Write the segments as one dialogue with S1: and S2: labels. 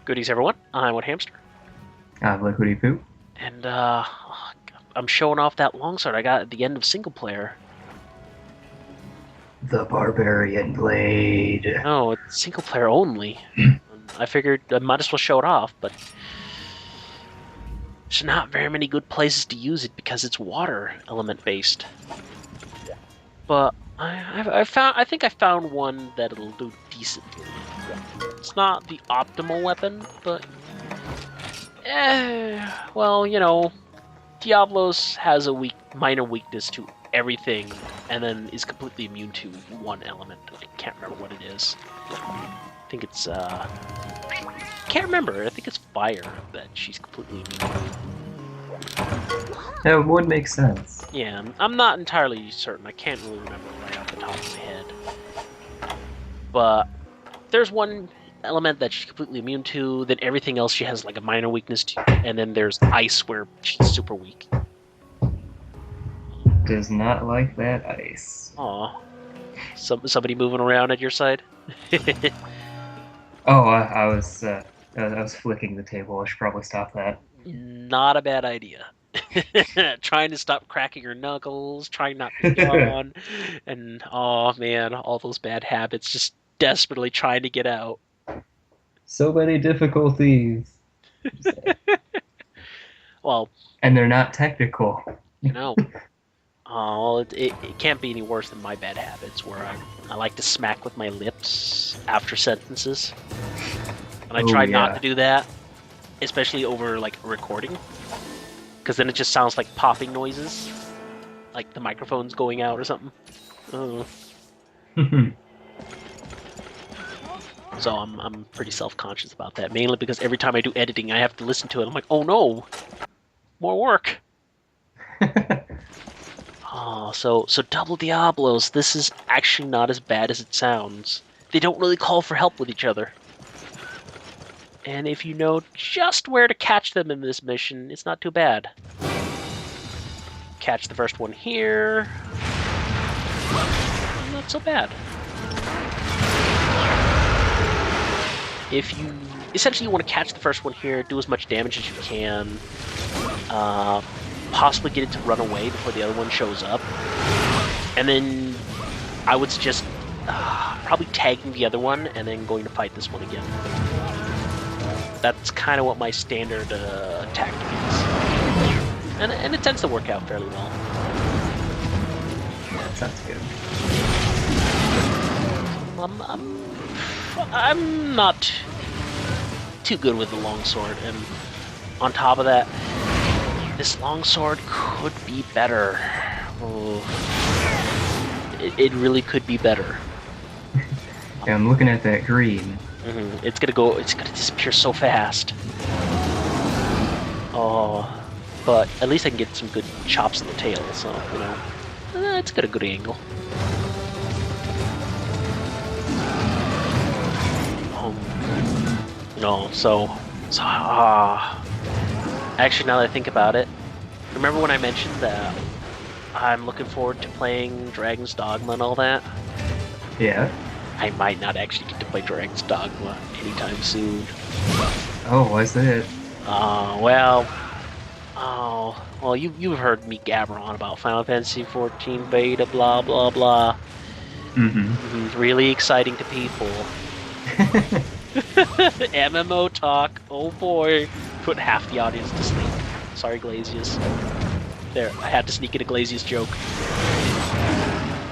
S1: Goodies, everyone. I'm What Hamster,
S2: Liquidy Poo.
S1: and I'm showing off that longsword I got at the end of single player.
S2: The Barbarian Blade.
S1: Oh, it's single player only. I figured I might as well show it off, but there's not very many good places to use it because it's water element based. But I think I found one that'll do decently. It's not the optimal weapon, but well, Diablos has a minor weakness to everything, and then is completely immune to one element. I can't remember what it is. I think it's can't remember. I think it's fire that she's completely immune to.
S2: That would make sense.
S1: Yeah, I'm not entirely certain. I can't really remember right off the top of my head. But there's one element that she's completely immune to, then everything else she has like a minor weakness to, and then there's ice where she's super weak.
S2: Does not like that ice.
S1: Aw. Somebody moving around at your side?
S2: Oh, I was flicking the table. I should probably stop that.
S1: Not a bad idea. Trying to stop cracking your knuckles, trying not to yawn, and oh man, all those bad habits, just desperately trying to get out.
S2: So many difficulties.
S1: Well,
S2: and they're not technical.
S1: Well, it can't be any worse than my bad habits, where I like to smack with my lips after sentences, and I try not to do that, especially over like a recording, because then it just sounds like popping noises, like the microphone's going out or something. So I'm pretty self-conscious about that, mainly because every time I do editing, I have to listen to it. I'm like, oh no, more work. Oh, so double Diablos. This is actually not as bad as it sounds. They don't really call for help with each other. And if you know just where to catch them in this mission, it's not too bad. Catch the first one here. Not so bad. If you essentially want to catch the first one here, do as much damage as you can. Possibly get it to run away before the other one shows up. And then I would suggest probably tagging the other one and then going to fight this one again. That's kind of what my standard tactic is. And it tends to work out fairly well.
S2: Yeah, that sounds good.
S1: I'm not too good with the longsword, and on top of that, this longsword could be better. Oh, it really could be better.
S2: Yeah, I'm looking at that green.
S1: Mm-hmm. It's gonna disappear so fast. Oh, but at least I can get some good chops in the tail, so, it's got a good angle. Actually, now that I think about it, remember when I mentioned that I'm looking forward to playing Dragon's Dogma and all that?
S2: Yeah.
S1: I might not actually get to play Dragon's Dogma anytime soon.
S2: Oh, why's that?
S1: Well, you've heard me gabber on about Final Fantasy XIV beta, blah blah blah.
S2: Mm-hmm.
S1: Really exciting to people. MMO talk, oh boy. Put half the audience to sleep. Sorry, Glazius. There, I had to sneak in a Glazius joke.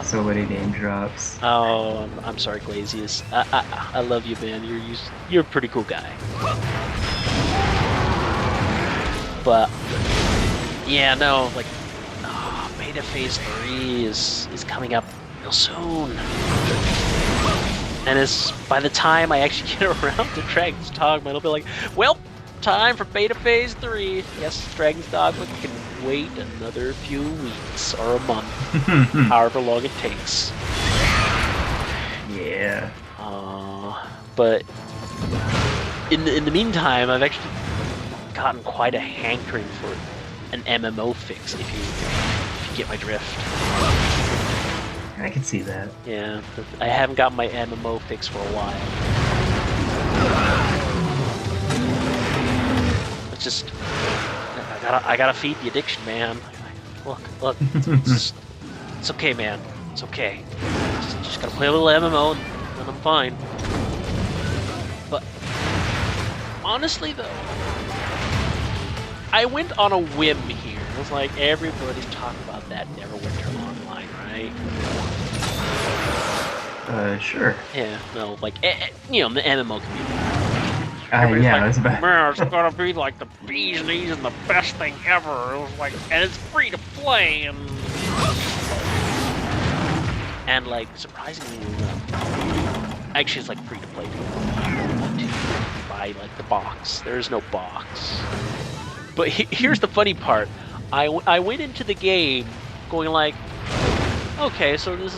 S2: So many name drops.
S1: Oh, I'm sorry, Glazius. I love you, man. You're a pretty cool guy. But yeah, no, like Beta Phase 3 is coming up real soon. And by the time I actually get around to Dragon's Dogma, it'll be like, well, time for Beta Phase 3. Yes, Dragon's Dogma can wait another few weeks or a month, however long it takes.
S2: Yeah.
S1: But in the meantime, I've actually gotten quite a hankering for an MMO fix, if you get my drift.
S2: I can see that.
S1: Yeah, I haven't got my MMO fix for a while. it's just I gotta feed the addiction, man. Look, it's okay, man. It's okay. Just gotta play a little MMO and I'm fine. But honestly, though, I went on a whim here. It was like everybody's talking about that Neverwinter Online, right?
S2: Sure.
S1: Yeah, no, like you know, the MMO community.
S2: Yeah,
S1: like,
S2: that's about.
S1: Man, it's gonna be like the bee's knees and the best thing ever. It was like, and it's free to play and like surprisingly, actually, it's like free to play. To buy like the box. There is no box. But here's the funny part. I went into the game going like, okay, so this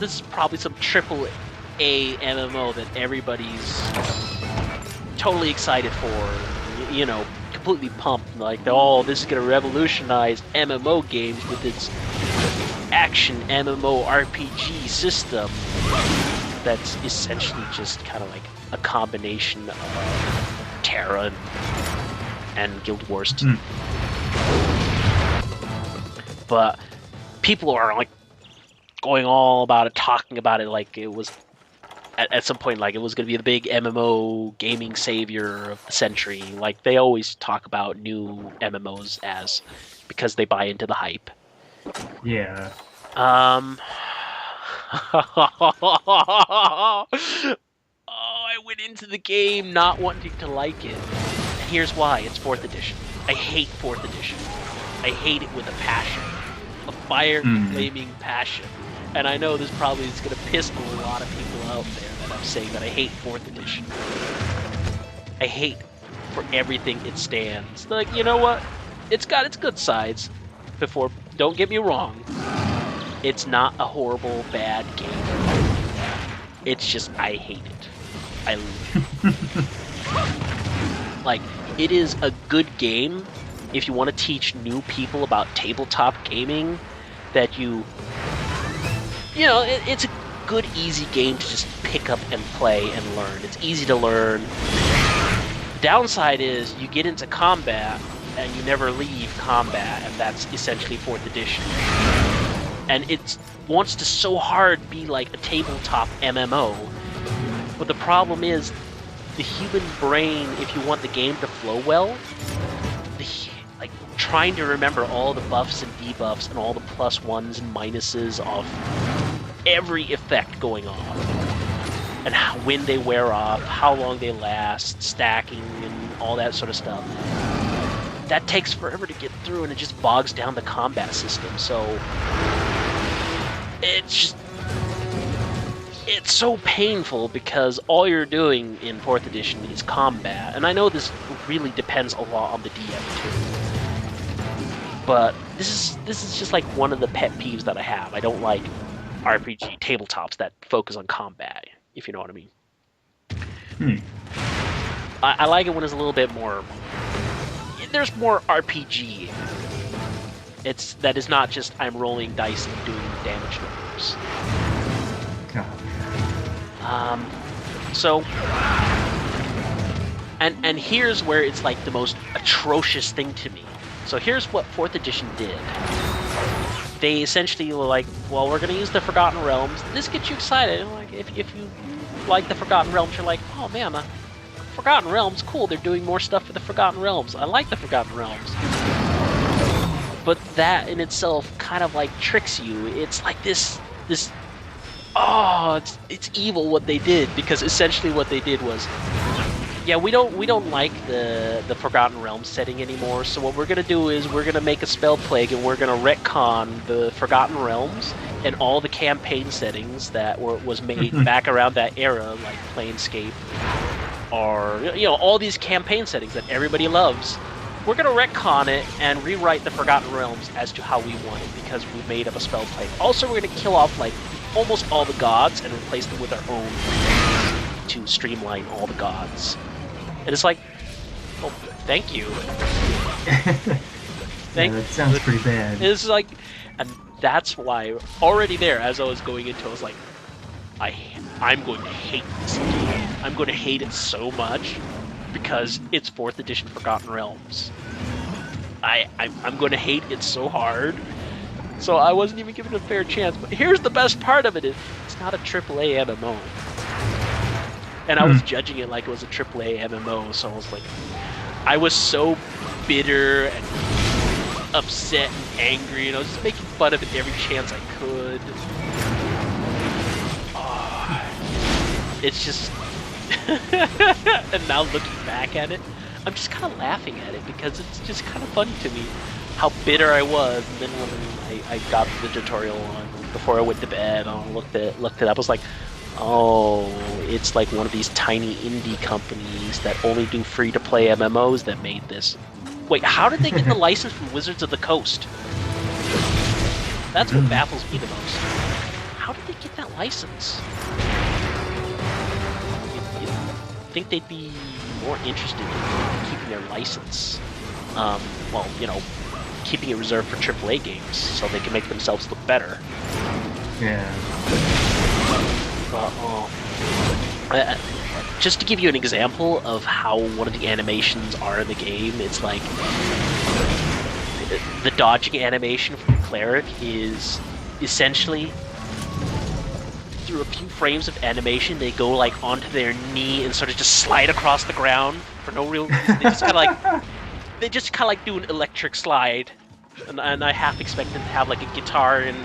S1: is probably some triple A MMO that everybody's totally excited for, you know, completely pumped, like, oh, this is gonna revolutionize MMO games with its action MMO RPG system that's essentially just kind of like a combination of Terra and Guild Wars 2. But people are like going all about it, talking about it like it was at some point, like it was going to be the big MMO gaming savior of the century. Like they always talk about new MMOs as because they buy into the hype.
S2: Yeah.
S1: Oh, I went into the game not wanting to like it. And here's why. It's 4th edition. I hate 4th edition. I hate it with a passion. A fire-flaming passion. And I know this probably is going to piss a lot of people out there that I'm saying that I hate 4th edition. I hate for everything it stands. Like, you know what? It's got its good sides. Don't get me wrong. It's not a horrible, bad game. It's just, I hate it. I like, it is a good game if you want to teach new people about tabletop gaming that you know, it's a good, easy game to just pick up and play and learn. It's easy to learn. The downside is you get into combat and you never leave combat, and that's essentially 4th edition. And it wants to so hard be like a tabletop MMO. But the problem is, the human brain, if you want the game to flow well, like trying to remember all the buffs and debuffs and all the plus ones and minuses of every effect going on, and when they wear off, how long they last, stacking, and all that sort of stuff. That takes forever to get through, and it just bogs down the combat system. So it's so painful because all you're doing in 4th edition is combat. And I know this really depends a lot on the DM too. But this is just like one of the pet peeves that I have. I don't like RPG tabletops that focus on combat, if you know what I mean. I like it when it's a little bit more. There's more RPG. That is not just I'm rolling dice and doing damage numbers. So, and here's where it's like the most atrocious thing to me. So here's what 4th edition did. They essentially were like, well, we're going to use the Forgotten Realms. This gets you excited. Like, if you like the Forgotten Realms, you're like, oh man, Forgotten Realms, cool. They're doing more stuff for the Forgotten Realms. I like the Forgotten Realms. But that in itself kind of like tricks you. It's like this. Oh, it's evil what they did, because essentially what they did was, yeah, we don't like the Forgotten Realms setting anymore. So what we're gonna do is we're gonna make a spell plague, and we're gonna retcon the Forgotten Realms and all the campaign settings that was made back around that era, like Planescape, or all these campaign settings that everybody loves. We're gonna retcon it and rewrite the Forgotten Realms as to how we want it, because we made up a spell plague. Also, we're gonna kill off like almost all the gods and replace them with our own to streamline all the gods. And it's like, oh, thank you.
S2: That sounds pretty bad.
S1: It's like, and that's why already there, as I was going into it, I was like, I'm going to hate this game. I'm going to hate it so much because it's 4th edition Forgotten Realms. I'm going to hate it so hard. So I wasn't even given a fair chance. But here's the best part of it: it's not a AAA MMO. And I was judging it like it was a AAA MMO, so I was like, I was so bitter and upset and angry, and I was just making fun of it every chance I could. Oh, it's just... And now looking back at it, I'm just kind of laughing at it because it's just kind of funny to me how bitter I was. And then when I got the tutorial on before I went to bed, I looked it up, I was like, oh, it's like one of these tiny indie companies that only do free-to-play MMOs that made this. Wait, how did they get the license from Wizards of the Coast? That's what baffles me the most. How did they get that license? You'd think they'd be more interested in keeping their license. Well, you know, keeping it reserved for AAA games so they can make themselves look better.
S2: Yeah.
S1: Just to give you an example of how one of the animations are in the game, it's like the dodging animation from Cleric is essentially through a few frames of animation they go like onto their knee and sort of just slide across the ground for no real reason. They just kind of like do an electric slide, and I half expect them to have like a guitar and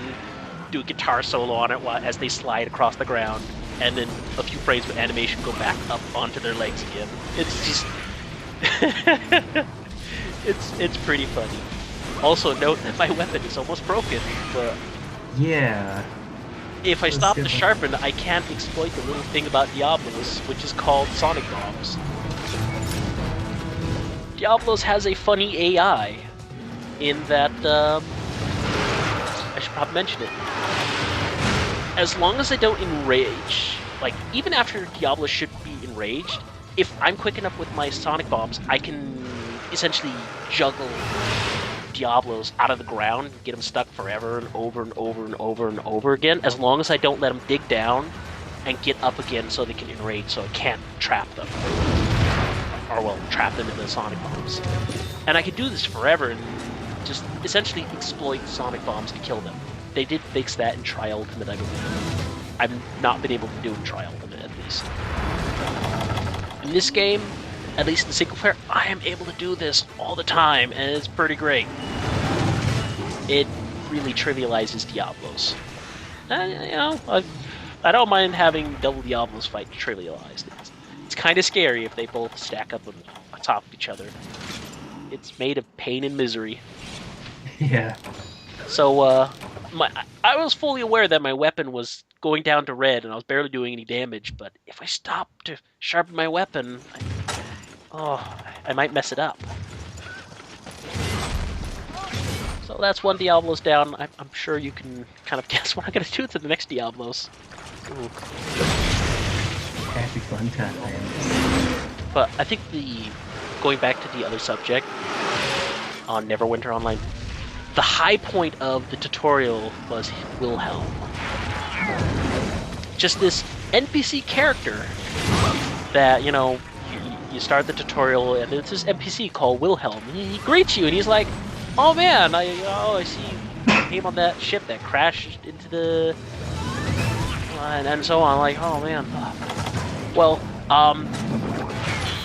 S1: do a guitar solo on it as they slide across the ground, and then a few frames of animation go back up onto their legs again. It's just... it's pretty funny. Also note that my weapon is almost broken, but...
S2: Yeah.
S1: If I stop to sharpen, I can't exploit the little thing about Diablos, which is called Sonic Bombs. Diablos has a funny AI, in that, I should probably mention it. As long as I don't enrage, like, even after Diablo should be enraged, if I'm quick enough with my Sonic Bombs, I can essentially juggle Diablos out of the ground, get them stuck forever and over and over and over and over again, as long as I don't let them dig down and get up again so they can enrage, so I can't trap them. Or, well, trap them in the Sonic Bombs. And I could do this forever and just essentially exploit Sonic Bombs to kill them. They did fix that in Tri-Ultimate, I believe. I've not been able to do it in Tri-Ultimate, at least. In this game, at least in single player, I am able to do this all the time, and it's pretty great. It really trivializes Diablos. And, you know, I don't mind having double Diablos fight trivialized. It's kind of scary if they both stack up on top of each other. It's made of pain and misery.
S2: Yeah.
S1: So, I was fully aware that my weapon was going down to red and I was barely doing any damage, but if I stopped to sharpen my weapon, I might mess it up. So that's one Diablos down. I'm sure you can kind of guess what I'm going to do to the next Diablos. Ooh.
S2: Happy fun time.
S1: But I think going back to the other subject on Neverwinter Online, the high point of the tutorial was Wilhelm. Just this NPC character that, you know, you start the tutorial and it's this NPC called Wilhelm. He greets you and he's like, "Oh man, I see you came on that ship that crashed into the..." and so on. Like, oh man. Well,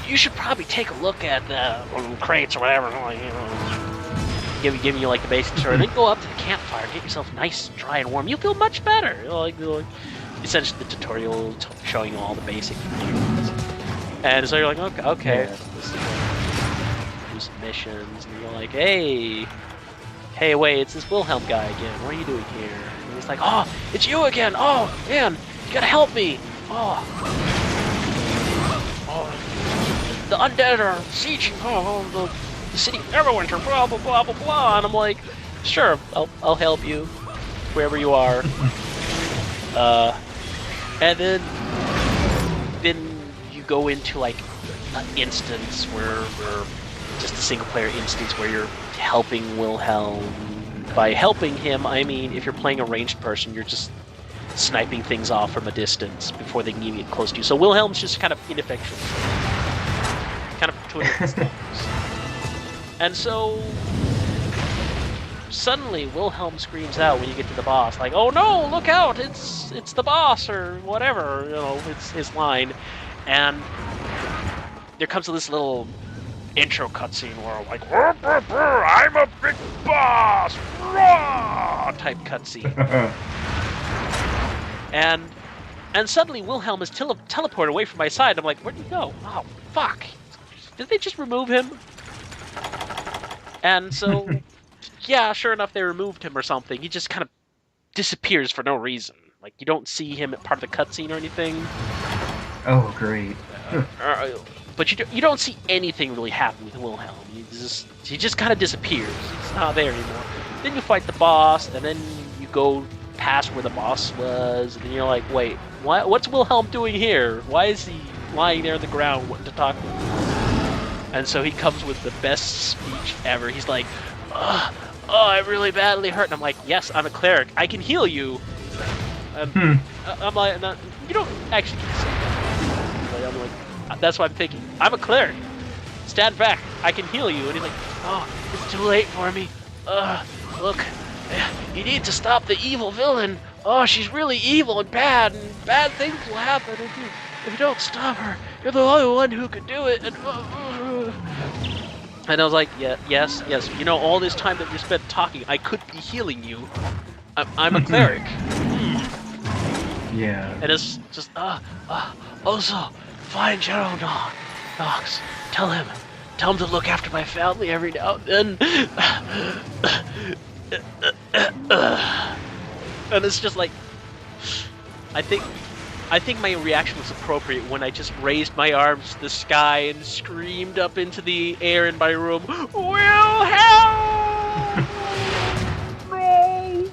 S1: you should probably take a look at the crates or whatever. Like, you know, giving you like the basics, or then go up to the campfire, get yourself nice, dry, and warm. You'll feel much better. Like essentially the tutorial showing you all the basic things. And so you're like, okay. Do some missions, and you're like, hey, wait, it's this Wilhelm guy again. What are you doing here? And he's like, oh, it's you again. Oh man, you gotta help me. Oh, the undead are sieging the city of Neverwinter, blah blah blah blah blah. And I'm like, sure, I'll help you wherever you are. And then you go into like an instance where just a single player instance where you're helping Wilhelm. By helping him, I mean if you're playing a ranged person, you're just sniping things off from a distance before they can even get close to you. So Wilhelm's just kind of ineffectual. kind of twiddling his thumbs. And so suddenly Wilhelm screams out when you get to the boss, like, "Oh no, look out, it's the boss," or whatever, it's his line. And there comes this little intro cutscene where I'm like, "Brr, brr, brr, I'm a big boss, rah!" type cutscene. And suddenly Wilhelm is teleported away from my side. I'm like, where'd he go? Oh, fuck. Did they just remove him? And so, yeah, sure enough, they removed him or something. He just kind of disappears for no reason. Like, you don't see him at part of the cutscene or anything.
S2: Oh, great.
S1: But you don't see anything really happen with Wilhelm. He just kind of disappears. He's not there anymore. Then you fight the boss, and then you go past where the boss was, and then you're like, wait, what's Wilhelm doing here? Why is he lying there on the ground wanting to talk to me? And so he comes with the best speech ever. He's like, oh, I'm really badly hurt. And I'm like, yes, I'm a cleric. I can heal you. And I'm like, no, you don't actually say that. I'm like, that's what I'm thinking. I'm a cleric. Stand back. I can heal you. And he's like, oh, it's too late for me. Look, you need to stop the evil villain. Oh, she's really evil and bad things will happen if you don't stop her. You're the only one who could do it. And I was like, yeah, yes. All this time that you spent talking, I could be healing you. I'm a cleric.
S2: Yeah.
S1: And it's just, also, find Shadow Knox. Tell him to look after my family every now and then. And it's just like, I think my reaction was appropriate when I just raised my arms to the sky and screamed up into the air in my room, Wilhelm! No!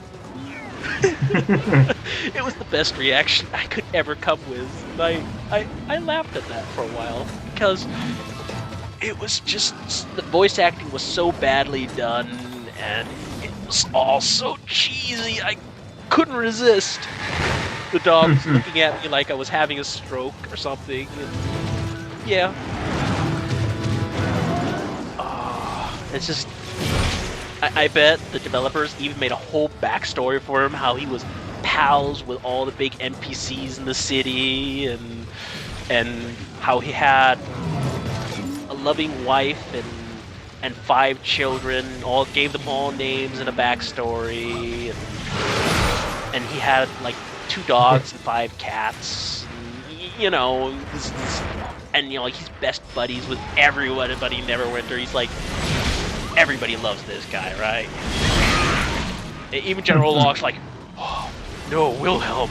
S1: It was the best reaction I could ever come with. And I laughed at that for a while because it was just, the voice acting was so badly done and it was all so cheesy. I couldn't resist. The dog was looking at me like I was having a stroke or something. And yeah. It's just, I bet the developers even made a whole backstory for him, how he was pals with all the big NPCs in the city, and how he had a loving wife and 5 children, gave them all names and a backstory, and he had like 2 dogs and 5 cats, and, and he's best buddies with everyone at Buddy Neverwinter. He's like, everybody loves this guy, right? Even General Locke's like, oh, no, Wilhelm.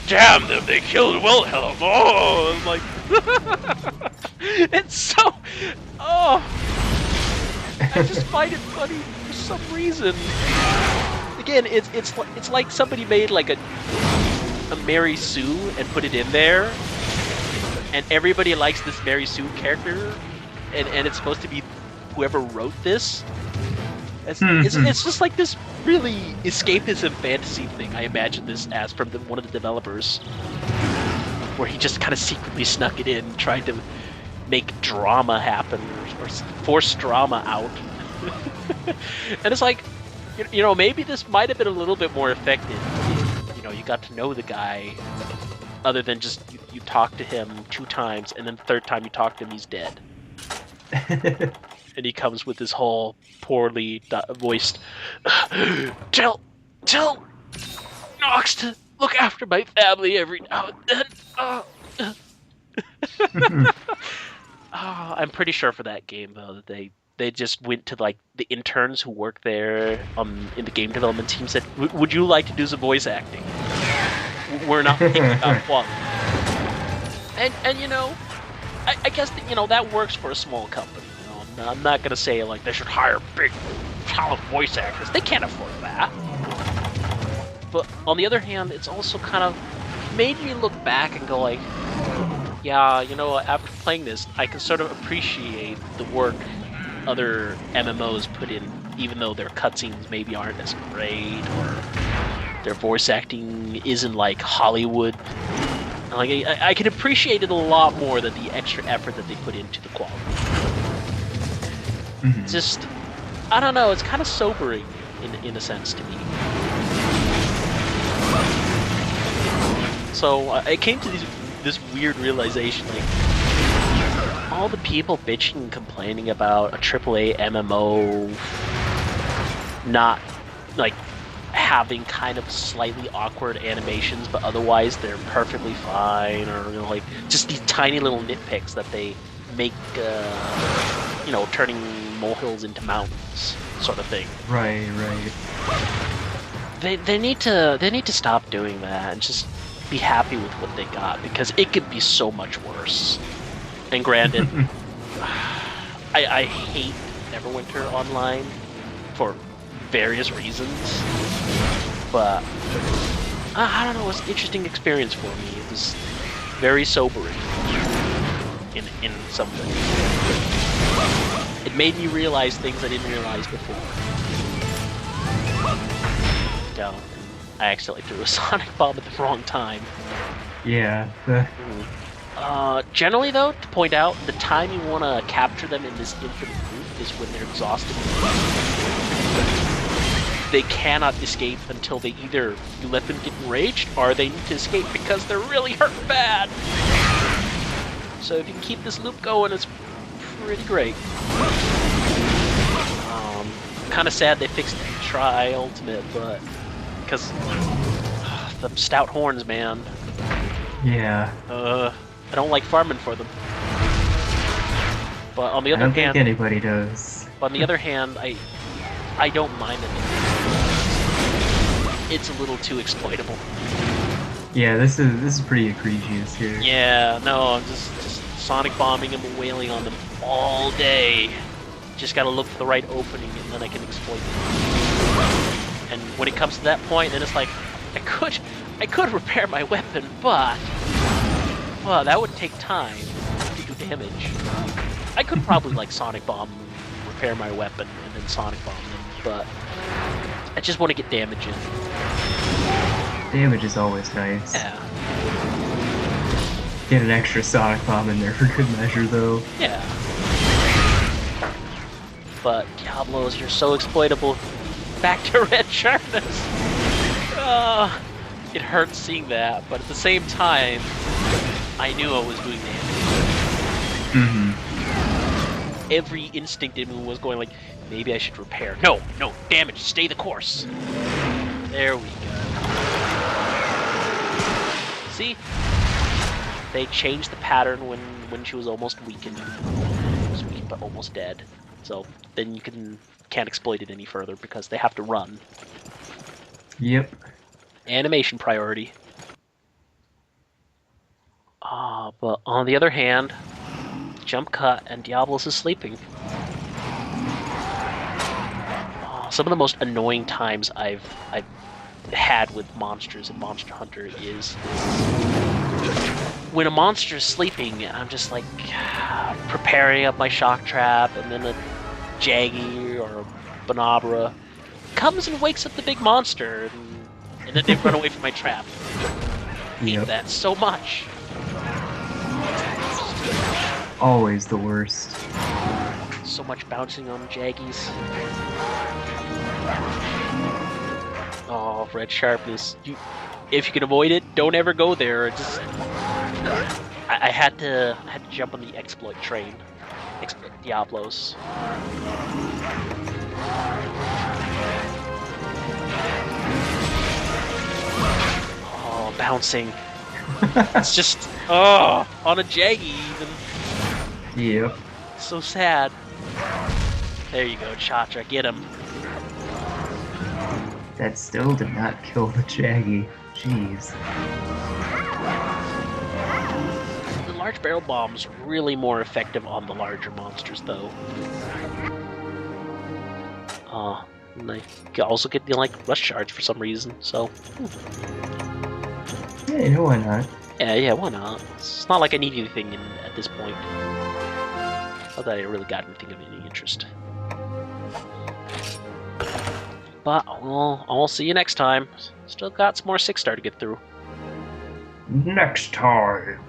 S1: Damn them, they killed Wilhelm. Oh, I'm like, it's so, I just find it funny for some reason. Again, it's like somebody made like a Mary Sue and put it in there, and everybody likes this Mary Sue character, and it's supposed to be whoever wrote this. It's just like this really escapism fantasy thing. I imagine this as from one of the developers, where he just kind of secretly snuck it in, tried to make drama happen or force drama out. And it's like, maybe this might have been a little bit more effective. You got to know the guy, other than just you talk to him 2 times, and then the 3rd time you talk to him, he's dead. And he comes with this whole poorly voiced, tell Knox to look after my family every now and then. I'm pretty sure for that game though that they just went to like the interns who work there in the game development team, said, would you like to do some voice acting? We're not thinking about quality. And I guess that, that works for a small company. I'm not gonna say like they should hire big talent voice actors. They can't afford that. But on the other hand, it's also kind of made me look back and go like, yeah, after playing this, I can sort of appreciate the work other MMOs put in, even though their cutscenes maybe aren't as great, or their voice acting isn't like Hollywood Like I can appreciate it a lot more than the extra effort that they put into the quality.
S2: Mhm.
S1: Just, I don't know. It's kind of sobering in a sense to me. So I came to this weird realization, like all the people bitching and complaining about a AAA MMO not like having kind of slightly awkward animations, but otherwise they're perfectly fine, or like just these tiny little nitpicks that they make, turning molehills into mountains, sort of thing.
S2: Right.
S1: They need to stop doing that and just be happy with what they got, because it could be so much worse. And granted, I hate Neverwinter Online for various reasons, but I don't know, it was an interesting experience for me. It was very sobering in some ways. It made me realize things I didn't realize before. No, I accidentally threw a sonic bomb at the wrong time.
S2: Yeah.
S1: Generally though, to point out, the time you want to capture them in this infinite loop is when they're exhausted. They cannot escape until they either you let them get enraged, or they need to escape because they're really hurt bad. So if you can keep this loop going, it's pretty great. Kind of sad they fixed Try Ultimate, but because the stout horns, man.
S2: Yeah.
S1: I don't like farming for them. But on the
S2: I
S1: other
S2: don't
S1: hand,
S2: think anybody does.
S1: But on the other hand, I don't mind it. It's a little too exploitable.
S2: Yeah, this is pretty egregious here.
S1: Yeah, no, I'm just sonic bombing them and wailing on them all day. Just gotta look for the right opening and then I can exploit it. And when it comes to that point, then it's like, I could repair my weapon, but well, that would take time to do damage. I could probably like sonic bomb, repair my weapon, and then sonic bomb them, but I just want to get damage in.
S2: Damage is always nice.
S1: Yeah.
S2: Get an extra sonic bomb in there for good measure, though.
S1: Yeah. But Diablos, you're so exploitable. Back to red sharpness. It hurts seeing that, but at the same time, I knew I was doing damage.
S2: Mm-hmm.
S1: Every instinct in me was going like, maybe I should repair. No, damage, stay the course. There we go. See? They changed the pattern when she was almost weakened. Was weak, but almost dead. So then you can't exploit it any further because they have to run.
S2: Yep.
S1: Animation priority. But on the other hand, jump cut and Diablos is sleeping. Some of the most annoying times I've had with monsters in Monster Hunter is when a monster is sleeping, and I'm just like preparing up my shock trap, and then a Jaggy or a Banabra comes and wakes up the big monster, and then they run away from my trap. I hate that so much.
S2: Always the worst.
S1: So much bouncing on Jaggies. Oh, red sharpness. If you can avoid it, don't ever go there. Just I had to jump on the exploit train. Exploit Diablos. Oh, bouncing. It's just on a Jaggy even.
S2: Yep.
S1: So sad. There you go, Chatra, get him.
S2: That still did not kill the Jaggy. Jeez.
S1: The large barrel bomb's really more effective on the larger monsters, though. And I also get the rush charge for some reason, so.
S2: Yeah, you know why not?
S1: Yeah, why not? It's not like I need anything at this point. Not that I really got anything of any interest. But I'll see you next time. Still got some more 6-star to get through.
S2: Next time.